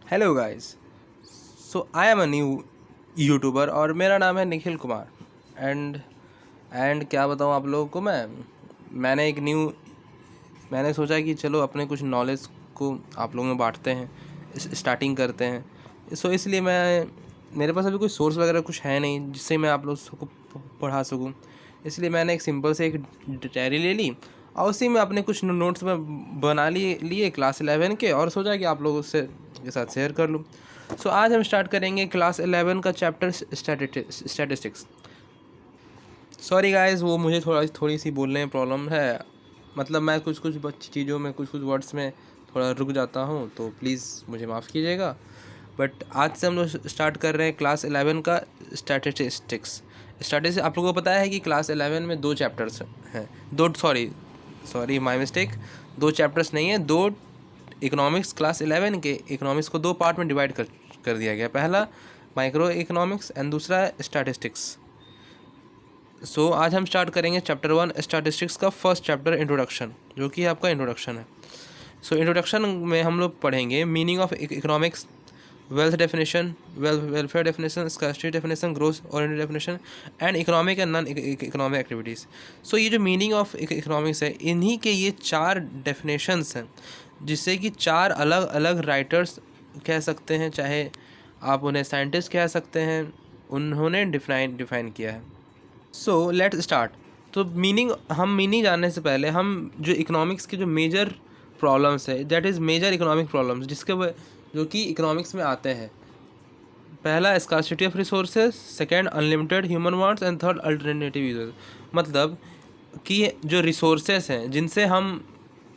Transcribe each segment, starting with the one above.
Hello guys. So I am a new YouTuber और मेरा नाम है निखिल कुमार। एंड क्या बताऊँ आप लोगों को मैंने सोचा कि चलो अपने कुछ नॉलेज को आप लोगों में बांटते हैं, स्टार्टिंग करते हैं। इसलिए मेरे पास अभी कोई सोर्स वगैरह कुछ है नहीं जिससे मैं आप लोग को पढ़ा सकूं। इसलिए मैंने एक सिंपल से एक डायरी ले ली और उसी में अपने कुछ नोट्स में बना लिए क्लास 11 के, और सोचा कि आप लोगों से के साथ शेयर कर लूँ। आज हम स्टार्ट करेंगे क्लास 11 का चैप्टर स्टैटिस्टिक्स। सॉरी गाइस, वो मुझे थोड़ी सी बोलने में प्रॉब्लम है। मतलब मैं कुछ कुछ चीज़ों में कुछ वर्ड्स में थोड़ा रुक जाता हूँ, तो प्लीज़ मुझे माफ़ कीजिएगा। बट आज से हम लोग स्टार्ट कर रहे हैं क्लास 11 का स्टैटिस्टिक्स। आप लोगों को पता है कि क्लास 11 में दो चैप्टर्स हैं। दो सॉरी माय मिस्टेक, दो चैप्टर्स नहीं है, दो इकोनॉमिक्स। क्लास 11 के इकोनॉमिक्स को दो पार्ट में डिवाइड कर दिया गया। पहला माइक्रो इकोनॉमिक्स एंड दूसरा स्टैटिस्टिक्स। आज हम स्टार्ट करेंगे चैप्टर 1 स्टैटिस्टिक्स का फर्स्ट चैप्टर इंट्रोडक्शन, जो कि आपका इंट्रोडक्शन है। इंट्रोडक्शन में हम लोग पढ़ेंगे meaning of economics, wealth definition, welfare definition, scarcity definition, growth oriented definition and economic and non economic activities. ये जो मीनिंग ऑफ इकोनॉमिक्स है, इन्हीं के ये चार डेफिनेशंस हैं, जिससे कि चार अलग अलग राइटर्स कह सकते हैं, चाहे आप उन्हें साइंटिस्ट कह सकते हैं, उन्होंने डिफाइन किया है। Let's start. मीनिंग जानने से पहले हम जो इकोनॉमिक्स के जो मेजर प्रॉब्लम्स है, that is major economic problems, जो कि इकोनॉमिक्स में आते हैं। पहला scarcity of resources, second unlimited human wants and third alternative uses. मतलब कि जो रिसोर्सेज हैं जिनसे हम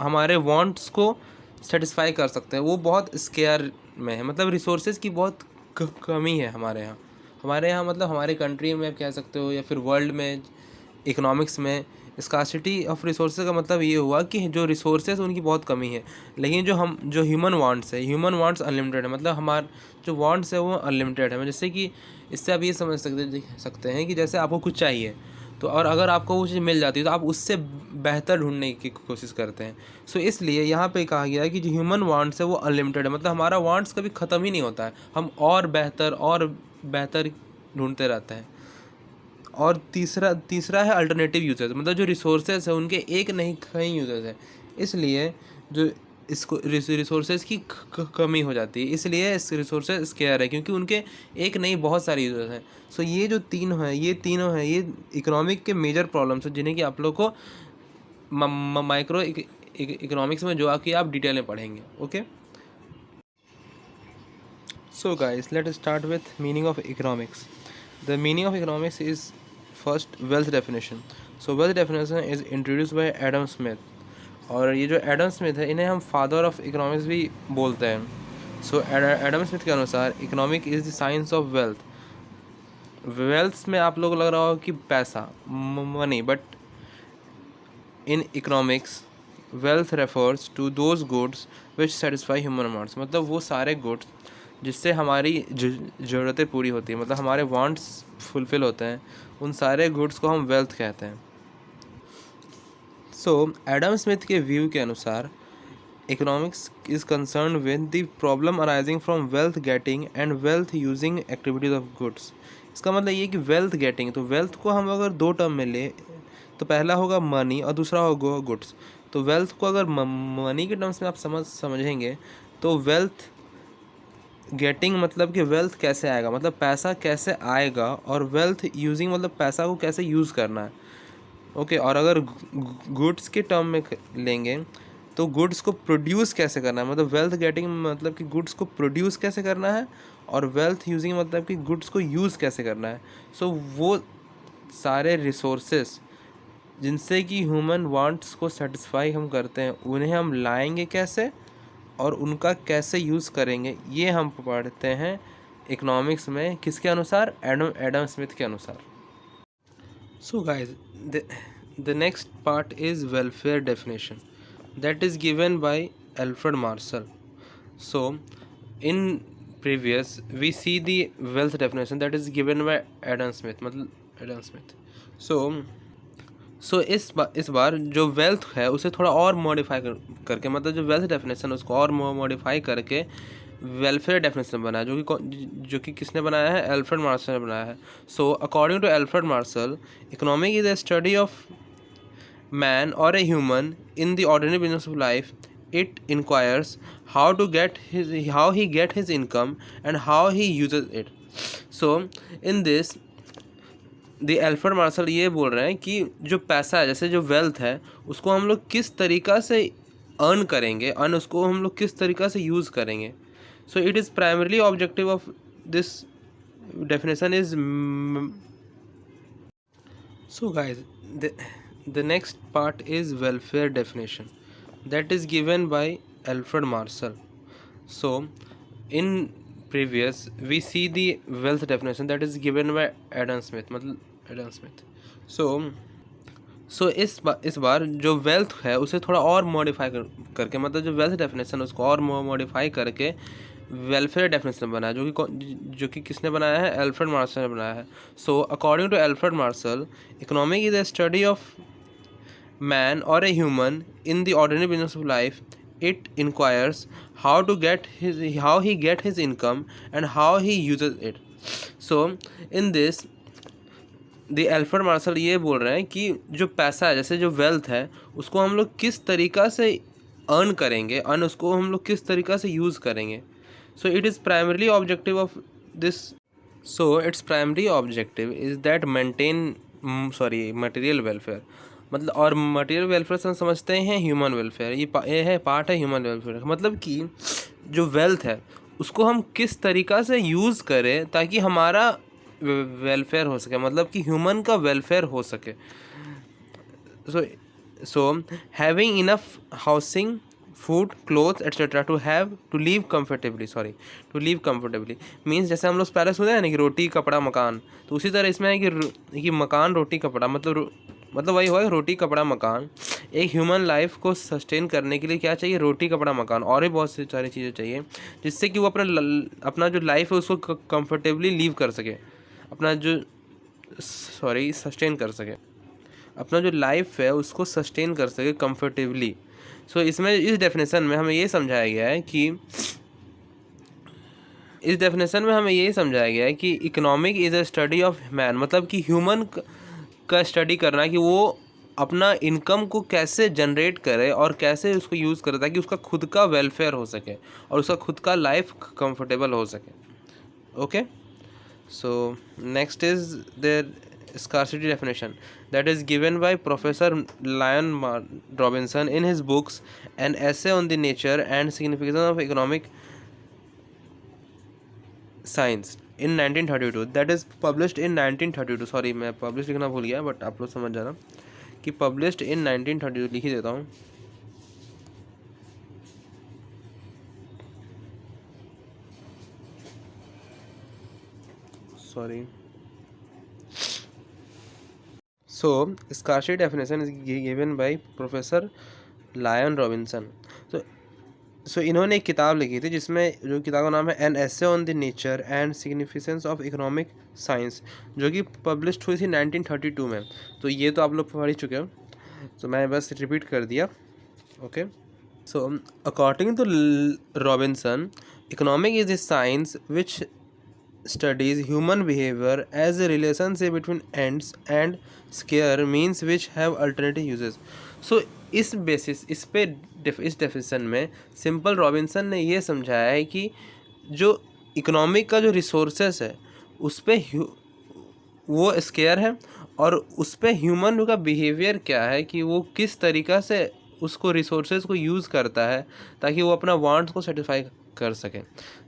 हमारे वांट्स को सेटिस्फाई कर सकते हैं, वो बहुत स्केयर में है। मतलब रिसोर्सेज की बहुत कमी है हमारे यहाँ मतलब हमारे कंट्री में आप कह सकते हो, या फिर वर्ल्ड में इकोनॉमिक्स में स्कार्सिटी ऑफ रिसोर्सेज का मतलब ये हुआ कि जो रिसोर्सेज उनकी बहुत कमी है। लेकिन जो ह्यूमन वांट्स अनलिमिटेड है। मतलब हमारे जो वांट्स है वो अनलिमिटेड है। जैसे कि इससे आप ये समझ सकते हैं कि जैसे आपको कुछ चाहिए, तो और अगर आपको वो चीज़ मिल जाती है तो आप उससे बेहतर ढूंढने की कोशिश करते हैं। इसलिए यहाँ पे कहा गया है कि जो ह्यूमन वांट्स है वो अनलिमिटेड है। मतलब हमारा वांट्स कभी ख़त्म ही नहीं होता है, हम और बेहतर ढूंढते रहते हैं। और तीसरा है अल्टरनेटिव यूजेस। मतलब जो रिसोर्सेज है उनके एक नहीं कई यूजेस है, इसलिए जो इसको रिसोर्सेज की कमी हो जाती है, इसलिए इस रिसोर्सेज स्केयर है, क्योंकि उनके एक नहीं बहुत सारे यूजर्स हैं। ये जो तीनों हैं ये इकोनॉमिक के मेजर प्रॉब्लम्स हैं, जिन्हें कि आप लोग को माइक्रो इकोनॉमिक्स में जो आके आप डिटेल में पढ़ेंगे। Okay, so guys let start with meaning of economics. The meaning of economics is first wealth definition. Wealth definition is introduce by Adam Smith. और ये जो एडम स्मिथ है, इन्हें हम फादर ऑफ इकोनॉमिक्स भी बोलते हैं। एडम स्मिथ के अनुसार economic is the science of wealth. Wealth में आप लोग लग रहा हो कि पैसा, money, but in economics wealth refers to those goods which satisfy human wants. मतलब वो सारे गुड्स जिससे हमारी ज़रूरतें पूरी होती हैं, मतलब हमारे वांट्स फुलफ़िल होते हैं, उन सारे गुड्स को हम वेल्थ कहते हैं। एडम स्मिथ के व्यू के अनुसार economics is concern with the problem arising from wealth getting and wealth using activities of goods. इसका मतलब ये कि वेल्थ गेटिंग, तो वेल्थ को हम अगर दो टर्म में ले तो पहला होगा मनी और दूसरा होगा गुड्स। तो वेल्थ को अगर मनी के टर्म्स में आप समझेंगे तो वेल्थ गेटिंग मतलब कि वेल्थ कैसे आएगा, मतलब पैसा कैसे आएगा, और वेल्थ यूजिंग मतलब पैसा को कैसे यूज़ करना है। ओके, और अगर गुड्स के टर्म में लेंगे तो गुड्स को प्रोड्यूस कैसे करना है। मतलब वेल्थ गेटिंग मतलब कि गुड्स को प्रोड्यूस कैसे करना है, और वेल्थ यूजिंग मतलब कि गुड्स को यूज़ कैसे करना है। वो सारे रिसोर्सेस जिनसे कि ह्यूमन वांट्स को सेटिस्फाई हम करते हैं, उन्हें हम लाएंगे कैसे और उनका कैसे यूज़ करेंगे, ये हम पढ़ते हैं इकोनॉमिक्स में। किसके अनुसार? एडम स्मिथ के अनुसार। Guys, the next part is welfare definition that is given by Alfred Marshall. In previous we see the wealth definition that is given by Adam Smith, मतलब Adam Smith. इस बार जो wealth है उसे थोड़ा और modify करके, मतलब जो वेल्थ डेफिनेशन उसको और मॉडिफाई करके वेलफेयर डेफिनेशन बनाया, जो कि किसने बनाया है, एल्फ्रेड मार्शल ने बनाया है। So according to Alfred Marshall, economic is a study of man or a human in the ordinary business of life. It inquires how he get his income and how he uses it. So in this, the Alfred Marshall ये बोल रहे हैं कि जो पैसा है, जैसे जो वेल्थ है, उसको हम लोग किस तरीक़ा से अर्न करेंगे, उसको हम लोग किस तरीक़ा से यूज़ करेंगे. So it is primarily objective of this definition is so guys, the next part is welfare definition that is given by Alfred Marshall. So in previous we see the wealth definition that is given by Adam Smith, मतलब Adam Smith. So इस बार जो wealth है उसे थोड़ा और modify करके, मतलब जो वेल्थ डेफिनेशन उसको और मॉडिफाई करके वेलफेयर डेफिनेशन बनाया, जो कि किसने बनाया है, एल्फ्रेड मार्शल ने बनाया है. So according to Alfred Marshall, economic is a study of man और a human in the ordinary business of life. It inquires how he get his income and how he uses it. So in this, the Alfred Marshall ये बोल रहे हैं कि जो पैसा है, जैसे जो वेल्थ है, उसको हम लोग किस तरीक़ा से अर्न करेंगे, उसको हम लोग किस तरीक़ा से यूज़ करेंगे. So it is primarily objective of this. So its primary objective is that maintain material welfare. मतलब और मटेरियल वेलफेयर से हम समझते हैं ह्यूमन वेलफेयर. ये है पार्ट है ह्यूमन वेलफेयर. मतलब कि जो वेल्थ है उसको हम किस तरीक़ा से यूज़ करें ताकि हमारा वेलफेयर हो सके, मतलब कि ह्यूमन का वेलफेयर हो सके. So having enough housing, food, clothes, etc. to live comfortably means, जैसे हम लोग पहले सुने हैं ना कि रोटी कपड़ा मकान, तो उसी तरह इसमें है कि मकान रोटी कपड़ा, मतलब वही हुआ रोटी कपड़ा मकान. एक ह्यूमन लाइफ को सस्टेन करने के लिए क्या चाहिए, रोटी कपड़ा मकान, और भी बहुत सी सारी चीज़ें चाहिए जिससे कि वो अपना जो लाइफ है उसको कंफर्टेबली लीव कर सके, सस्टेन कर सके, अपना जो लाइफ है उसको सस्टेन कर सके कंफर्टेबली. सो इसमें इस डेफिनेशन में हमें ये समझाया गया है कि economic is a study of man, मतलब कि ह्यूमन का स्टडी करना कि वो अपना इनकम को कैसे जनरेट करे और कैसे उसको यूज़ करे ताकि उसका खुद का वेलफेयर हो सके और उसका खुद का लाइफ कंफर्टेबल हो सके. Okay, so next is there scarcity definition that is given by Professor Lyon Robinson in his books An Essay on the Nature and Significance of Economic Science in 1932. That is published in 1932. Sorry मैं publish लिखना भूल गया, but आप लोग समझ जाना कि published in 1932 लिख ही देता हूँ. Sorry. So scarcity definition is given by Professor Lyon Robinson. So इन्होंने एक किताब लिखी थी जिसमें, जो किताब का नाम है an essay on the nature and significance of economic science, जो कि पब्लिश्ड हुई थी 1932 में. तो ये तो आप लोग पढ़ ही चुके हो, तो मैं बस रिपीट कर दिया. Okay, so according to Robinson, economic is a science which studies human behavior as a relationship between ends and square means which have alternative uses. So इस डेफिनेशन में सिंपल रॉबिन्सन ने ये समझाया है कि जो इकोनॉमिक का जो रिसोर्सेस है उस पर वो स्केयर है और उस पर ह्यूमन का बिहेवियर क्या है कि वो किस तरीक़ा से उसको रिसोर्सेज को यूज़ करता है ताकि वो अपना वांट्स को सेटिस्फाई कर सके.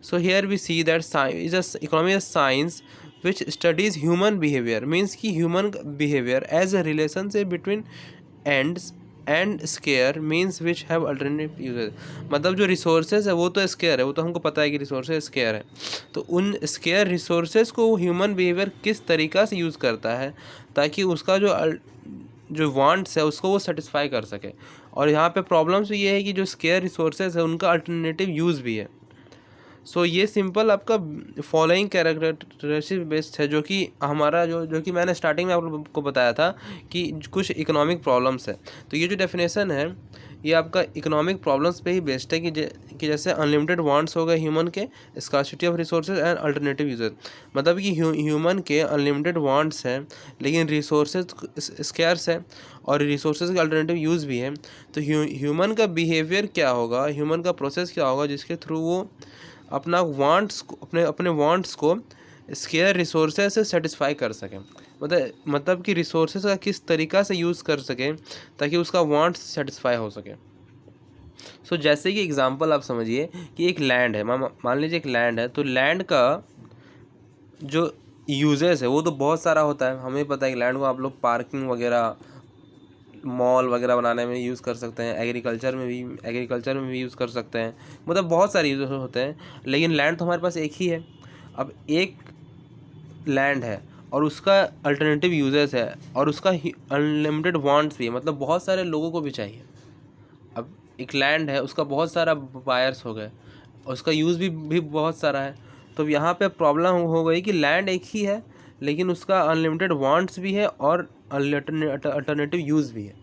So here we see that economy is science which studies human behaviour, means कि human behaviour as a relationship between ends and scarce means which have alternative uses. मतलब जो रिसोर्सेज है वो तो स्केयर है, वो तो हमको पता है कि रिसोर्सेज स्केयर है, तो उन स्केयर रिसोर्सेज को ह्यूमन बिहेवियर किस तरीक़ा से यूज़ करता है ताकि उसका जो वांट्स है उसको वो सेटिस्फाई कर सके. और यहाँ पे प्रॉब्लम्स भी ये है कि जो स्केयर रिसोर्सेज है उनका अल्टरनेटिव यूज़ भी है. सो ये सिंपल आपका फॉलोइंग कैरेक्टरिस्टिक बेस्ड है, जो कि हमारा जो कि मैंने स्टार्टिंग में आप लोगों को बताया था कि कुछ इकोनॉमिक प्रॉब्लम्स है. तो ये जो डेफिनेशन है ये आपका इकोनॉमिक प्रॉब्लम्स पे ही बेस्ड है कि जैसे अनलिमिटेड वांट्स हो गए ह्यूमन के, scarcity of resources and alternative uses. मतलब कि ह्यूमन के अनलिमिटेड वांट्स हैं लेकिन रिसोर्सेज स्कैर्स है और रिसोर्सेज के अल्टरनेटिव यूज़ भी है। तो ह्यूमन का बिहेवियर क्या होगा, ह्यूमन का प्रोसेस क्या होगा जिसके थ्रू वो अपना वांट्स को अपने वांट्स को स्केयर रिसोर्सेज से सेटिस्फाई कर सकें। मतलब कि रिसोर्सेज का किस तरीक़ा से यूज़ कर सकें ताकि उसका वांट्स सेटिस्फाई हो सके। सो जैसे कि एग्जांपल आप समझिए कि एक लैंड है, मान लीजिए एक लैंड है, तो लैंड का जो यूजेस है वो तो बहुत सारा होता है। हमें पता है कि लैंड को आप लोग पार्किंग वगैरह, मॉल वगैरह बनाने में यूज़ कर सकते हैं, एग्रीकल्चर में भी यूज़ कर सकते हैं, मतलब बहुत सारे यूज होते हैं। लेकिन लैंड तो हमारे पास एक ही है। अब एक लैंड है और उसका अल्टरनेटिव यूजेस है और उसका अनलिमिटेड वांट्स भी है, मतलब बहुत सारे लोगों को भी चाहिए। अब एक लैंड है, उसका बहुत सारा बायर्स हो गए, उसका यूज़ भी बहुत सारा है। तो यहाँ पे प्रॉब्लम हो गई कि लैंड एक ही है लेकिन उसका अनलिमिटेड वांट्स भी है और अल्टरनेटिव यूज़ भी है।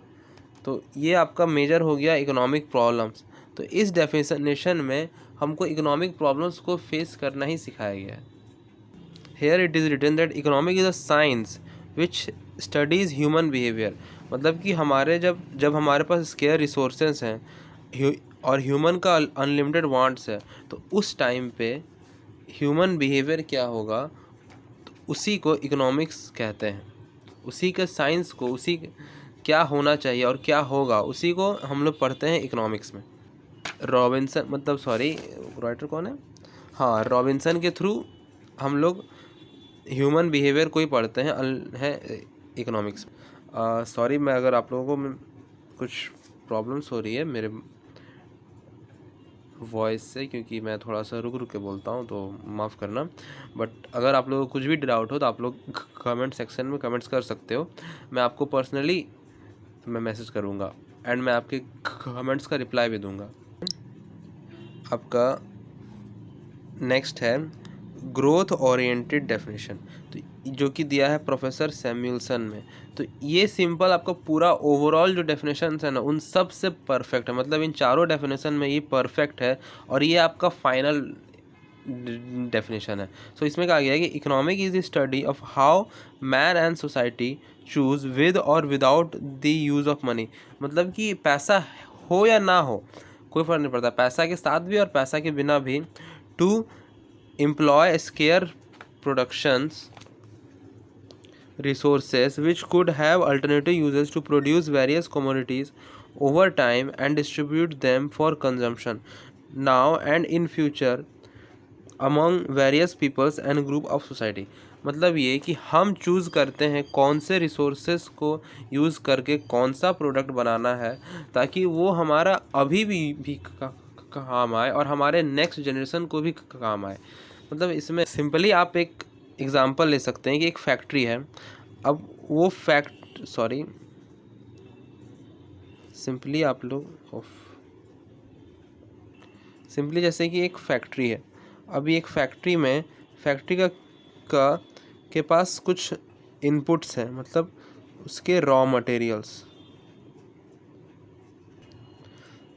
तो ये आपका मेजर हो गया इकोनॉमिक प्रॉब्लम्स। तो इस डेफिनेशन में हमको इकोनॉमिक प्रॉब्लम्स को फेस करना ही सिखाया गया है। Here it is written that economic is a science which studies human behaviour. मतलब कि हमारे जब हमारे पास स्केयर रिसोर्सेज हैं और ह्यूमन का अनलिमिटेड वांट्स है, तो उस टाइम पे ह्यूमन बिहेवियर क्या होगा, तो उसी को इकोनॉमिक्स कहते हैं। उसी के साइंस को, क्या होना चाहिए और क्या होगा, उसी को हम लोग पढ़ते हैं इकोनॉमिक्स में। रॉबिन्सन, मतलब सॉरी, राइटर कौन है, हाँ, रॉबिन्सन के थ्रू हम लोग ह्यूमन बिहेवियर को ही पढ़ते हैं इकोनॉमिक्स। सॉरी, मैं अगर आप लोगों को कुछ प्रॉब्लम्स हो रही है मेरे वॉइस से, क्योंकि मैं थोड़ा सा रुक के बोलता हूँ, तो माफ़ करना। बट अगर आप लोगों को कुछ भी डाउट हो तो आप लोग कमेंट सेक्शन में कमेंट्स कर सकते हो। मैं आपको पर्सनली मैसेज करूँगा एंड मैं आपके कमेंट्स का रिप्लाई भी दूँगा। आपका नेक्स्ट है ग्रोथ ओरिएंटेड डेफिनेशन, तो जो कि दिया है प्रोफेसर सैमुअल्सन में। तो ये सिंपल आपका पूरा ओवरऑल जो डेफिनेशन है ना, उन सब से परफेक्ट है। मतलब इन चारों डेफिनेशन में ये परफेक्ट है और ये आपका फाइनल डेफिनेशन है। सो इसमें कहा गया है कि economic is the study of how man and society choose with और without the use of money. मतलब कि पैसा हो या ना हो कोई फ़र्क नहीं पड़ता, पैसा के साथ भी और पैसा के बिना भी, to employ scarce productions resources which could have alternative uses to produce various commodities over time and distribute them for consumption now and in future among various peoples and group of society। मतलब ये कि हम choose करते हैं कौन से resources को use करके कौन सा प्रोडक्ट बनाना है ताकि वो हमारा अभी भी काम आए और हमारे नेक्स्ट जनरेशन को भी काम आए। मतलब इसमें सिंपली आप एक एग्ज़ाम्पल ले सकते हैं कि एक फैक्ट्री है। अब वो सिंपली जैसे कि एक फैक्ट्री है। अभी एक फैक्ट्री में फैक्ट्री के पास कुछ इनपुट्स हैं, मतलब उसके रॉ मटेरियल्स,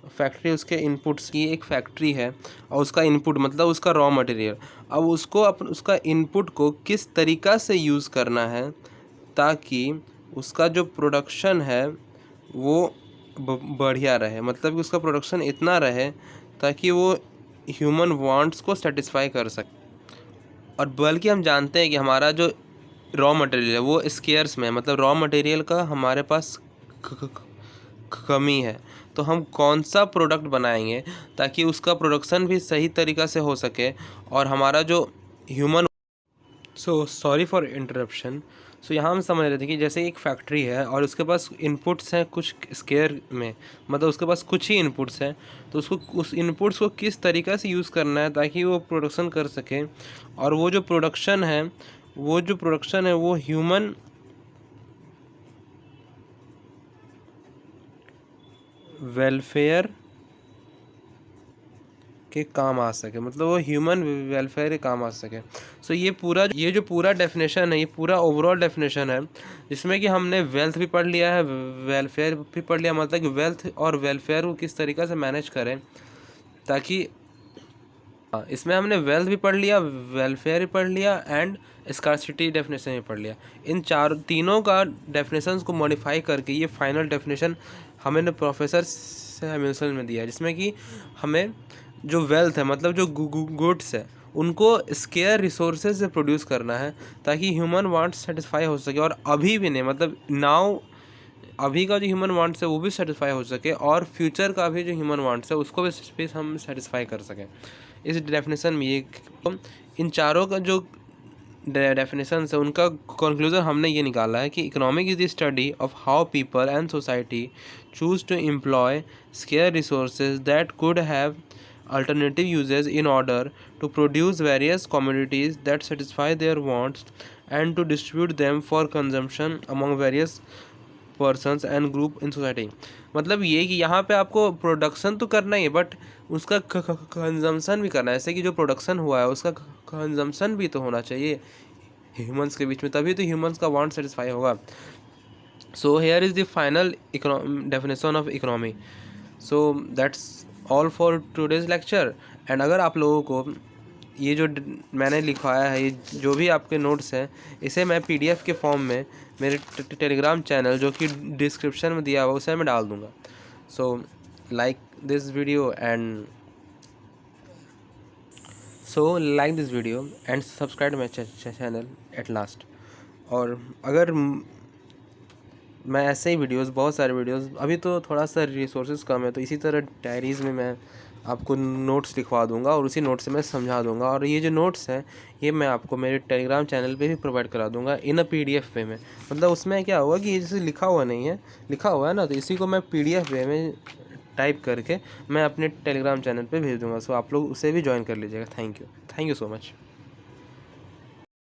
फैक्ट्री उसके इनपुट्स की एक फैक्ट्री है और उसका इनपुट मतलब उसका रॉ मटेरियल। अब उसको उसका इनपुट को किस तरीक़ा से यूज़ करना है ताकि उसका जो प्रोडक्शन है वो बढ़िया रहे, मतलब कि उसका प्रोडक्शन इतना रहे ताकि वो ह्यूमन वांट्स को सेटिस्फाई कर सके। और बल्कि हम जानते हैं कि हमारा जो रॉ मटेरियल है वो स्केर्स में है, मतलब रॉ मटेरियल का हमारे पास कमी है। तो हम कौन सा प्रोडक्ट बनाएंगे ताकि उसका प्रोडक्शन भी सही तरीक़ा से हो सके और हमारा जो ह्यूमन। Sorry for interruption. यहाँ हम समझ रहे थे कि जैसे एक फैक्ट्री है और उसके पास इनपुट्स हैं कुछ स्केयर में, मतलब उसके पास कुछ ही इनपुट्स हैं, तो उसको उस इनपुट्स को किस तरीक़ा से यूज़ करना है ताकि वो प्रोडक्शन कर सके और वो जो प्रोडक्शन है वो ह्यूमन वेलफेयर के काम आ सके, मतलब वो ह्यूमन वेलफेयर के काम आ सके। सो ये जो पूरा डेफिनेशन है, ये पूरा ओवरऑल डेफिनेशन है, जिसमें कि हमने वेल्थ भी पढ़ लिया है, वेलफेयर भी पढ़ लिया, मतलब कि वेल्थ और वेलफेयर को किस तरीक़े से मैनेज करें ताकि इसमें हमने वेल्थ भी पढ़ लिया, वेलफेयर भी पढ़ लिया एंड स्कार्सिटी डेफिनेशन भी पढ़ लिया। इन तीनों का डेफिनेशंस को मॉडिफाई करके ये फाइनल डेफिनेशन हमें प्रोफेसर सैमुअल्सन में दिया है, जिसमें कि हमें जो वेल्थ है, मतलब जो गुड्स है, उनको स्केयर रिसोर्सेज से प्रोड्यूस करना है ताकि ह्यूमन वांट्स सेटिस्फाई हो सके, और अभी भी नहीं, मतलब नाउ अभी का जो ह्यूमन वांट्स है वो भी सेटिस्फाई हो सके, और फ्यूचर का भी जो ह्यूमन वांट्स है उसको भी हम सेटिस्फाई कर सकें। इस डेफिनेशन में ये इन चारों का जो डेफिनेशन है उनका कंक्लूजन हमने ये निकाला है कि economic is the study of how people and society choose to employ scarce resources that could have alternative uses in order to produce various commodities that satisfy their wants and to distribute them for consumption among various persons and group in society। मतलब ये कि यहाँ पे आपको production तो करना ही है, but उसका कंजम्पशन भी करना है, जैसे कि जो प्रोडक्शन हुआ है उसका कंजम्पशन भी तो होना चाहिए ह्यूमंस के बीच में, तभी तो ह्यूमंस का वांट सेटिस्फाई होगा। So here is the final definition of economy. So that's all for today's lecture. And अगर आप लोगों को ये जो मैंने लिखवाया है, ये जो भी आपके नोट्स हैं, इसे मैं PDF के फॉर्म में मेरे टेलीग्राम चैनल जो कि डिस्क्रिप्शन में दिया हुआ उसे मैं डाल दूँगा। So like this video and subscribe my channel at last. और अगर मैं ऐसे ही वीडियोस, बहुत सारे वीडियोस, अभी तो थोड़ा सा रिसोर्सेज कम है, तो इसी तरह डायरीज़ में मैं आपको नोट्स लिखवा दूंगा और उसी नोट्स से मैं समझा दूंगा। और ये जो नोट्स हैं ये मैं आपको मेरे टेलीग्राम चैनल पे भी प्रोवाइड करा दूंगा इन PDF वे में। मतलब उसमें क्या होगा कि जैसे लिखा हुआ नहीं है, लिखा हुआ है ना, तो इसी को मैं PDF वे में टाइप करके मैं अपने टेलीग्राम चैनल पे भेज दूंगा। सो आप लोग उसे भी ज्वाइन कर लीजिएगा। Thank you so much.